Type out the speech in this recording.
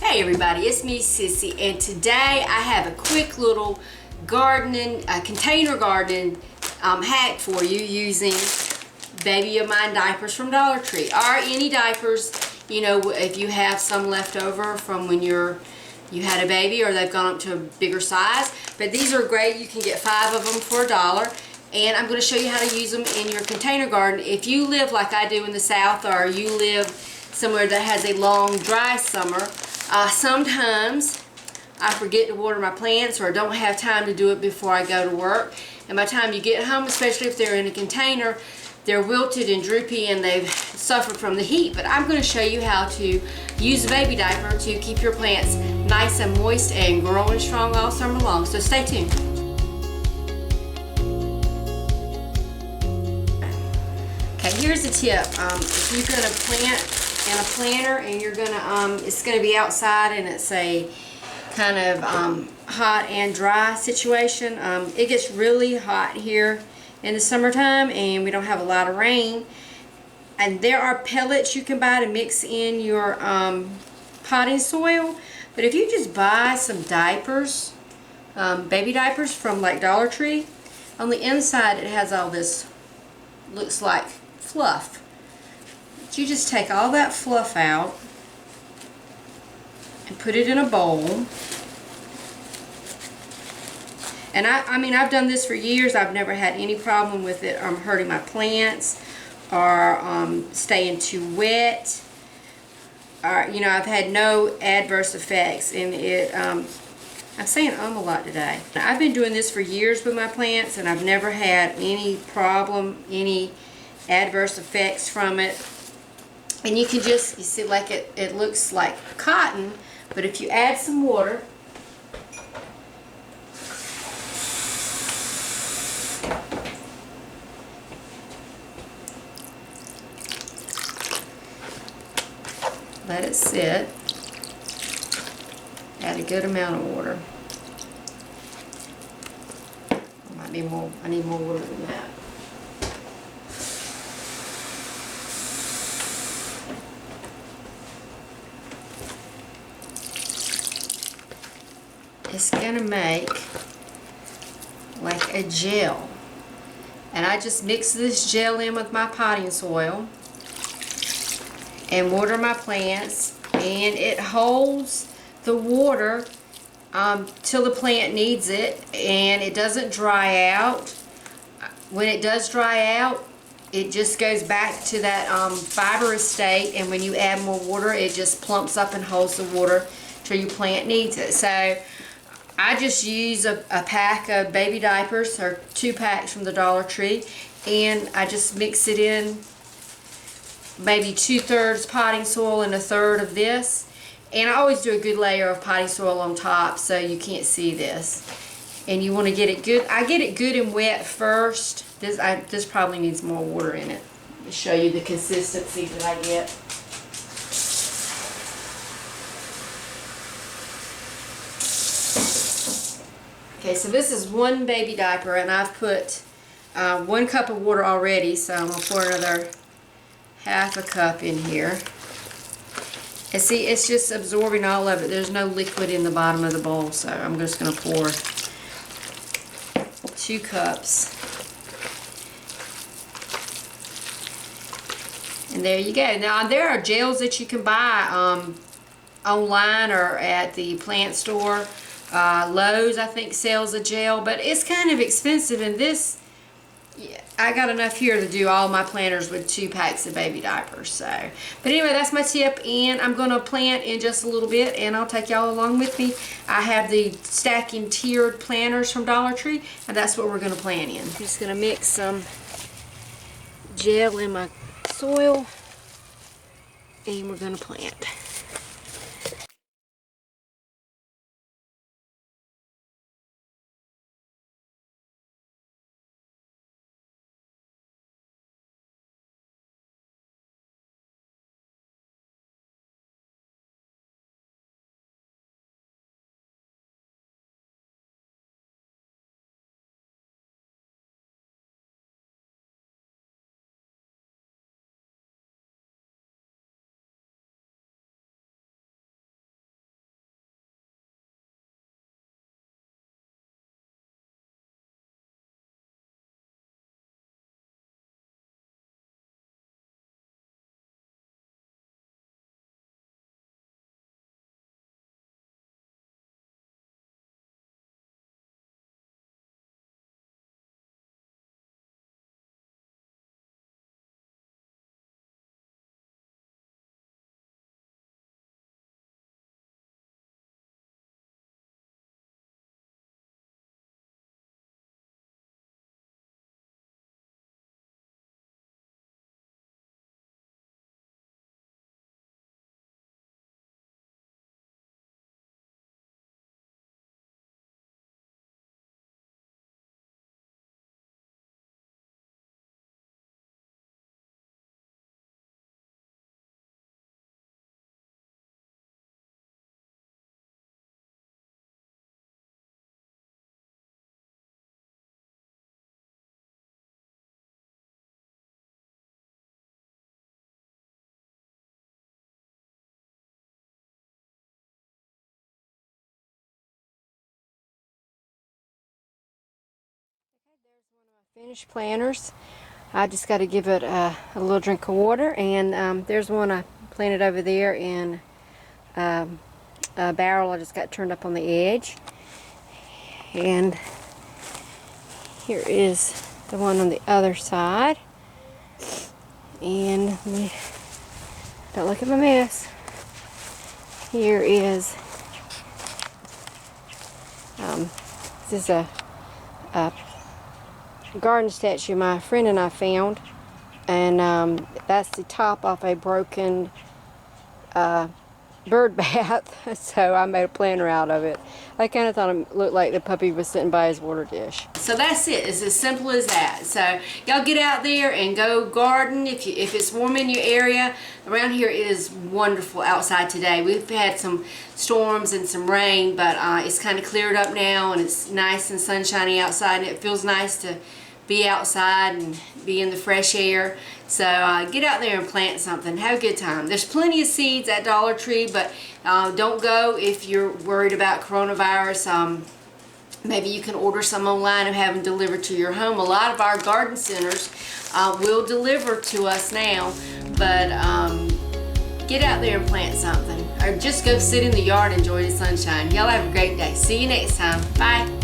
Hey everybody, it's me Sissy, and today I have a quick little container gardening hack for you using Baby of Mine diapers from Dollar Tree, or any diapers, you know, if you have some left over from when you had a baby or they've gone up to a bigger size. But these are great. You can get 5 of them for $1, and I'm going to show you how to use them in your container garden. If you live like I do in the South, or you live somewhere that has a long dry summer, sometimes I forget to water my plants or don't have time to do it before I go to work, and by the time you get home, especially if they're in a container, they're wilted and droopy and they've suffered from the heat. But I'm going to show you how to use a baby diaper to keep your plants nice and moist and growing strong all summer long, so stay tuned. Okay, here's the tip. If you're going to plant in a planter and you're going to, it's going to be outside and it's a kind of hot and dry situation. It gets really hot here in the summertime and we don't have a lot of rain. And there are pellets you can buy to mix in your potting soil. But if you just buy some diapers, baby diapers from like Dollar Tree, on the inside it has all this, looks like fluff. You just take all that fluff out and put it in a bowl. And I mean, I've done this for years. I've never had any problem with it hurting my plants or staying too wet. You know, I've had no adverse effects, and I'm saying a lot today. I've been doing this for years with my plants, and I've never had any problem, any adverse effects from it. And you can just, you see, like it looks like cotton, but if you add some water, let it sit, add a good amount of water. Might be more, I need more water than that. It's going to make like a gel. And I just mix this gel in with my potting soil and water my plants, and it holds the water till the plant needs it, and it doesn't dry out. When it does dry out, it just goes back to that fibrous state, and when you add more water, it just plumps up and holds the water till your plant needs it. So I just use a pack of baby diapers, or 2 packs from the Dollar Tree, and I just mix it in, maybe 2/3 potting soil and 1/3 of this. And I always do a good layer of potting soil on top so you can't see this. And you want to get it good. I get it good and wet first. This probably needs more water in it. Let me show you the consistency that I get. Okay, so this is 1 baby diaper, and I've put 1 cup of water already, so I'm going to pour another 1/2 cup in here. And see, it's just absorbing all of it. There's no liquid in the bottom of the bowl, so I'm just going to pour 2 cups. And there you go. Now, there are gels that you can buy online or at the plant store. Lowe's, I think, sells a gel, but it's kind of expensive, and this, yeah, I got enough here to do all my planters with 2 packs of baby diapers. So, but anyway, that's my tip, and I'm going to plant in just a little bit, and I'll take y'all along with me. I have the stacking tiered planters from Dollar Tree, and that's what we're going to plant in. I'm just going to mix some gel in my soil, and we're going to plant. Finished planters. I just got to give it a little drink of water, and there's one I planted over there in a barrel. I just got turned up on the edge, and here is the one on the other side. And let me, don't look at my mess. Here is this is a garden statue my friend and I found, and that's the top off a broken bird bath. So I made a planter out of it. I kind of thought it looked like the puppy was sitting by his water dish. So that's it. It's as simple as that. So y'all get out there and go garden if it's warm in your area. Around here it is wonderful outside today. We've had some storms and some rain, but it's kind of cleared up now, and it's nice and sunshiny outside, and it feels nice to be outside and be in the fresh air. So get out there and plant something. Have a good time. There's plenty of seeds at Dollar Tree, but don't go if you're worried about coronavirus. Maybe you can order some online and have them delivered to your home. A lot of our garden centers will deliver to us now, but get out there and plant something. Or just go sit in the yard and enjoy the sunshine. Y'all have a great day. See you next time. Bye.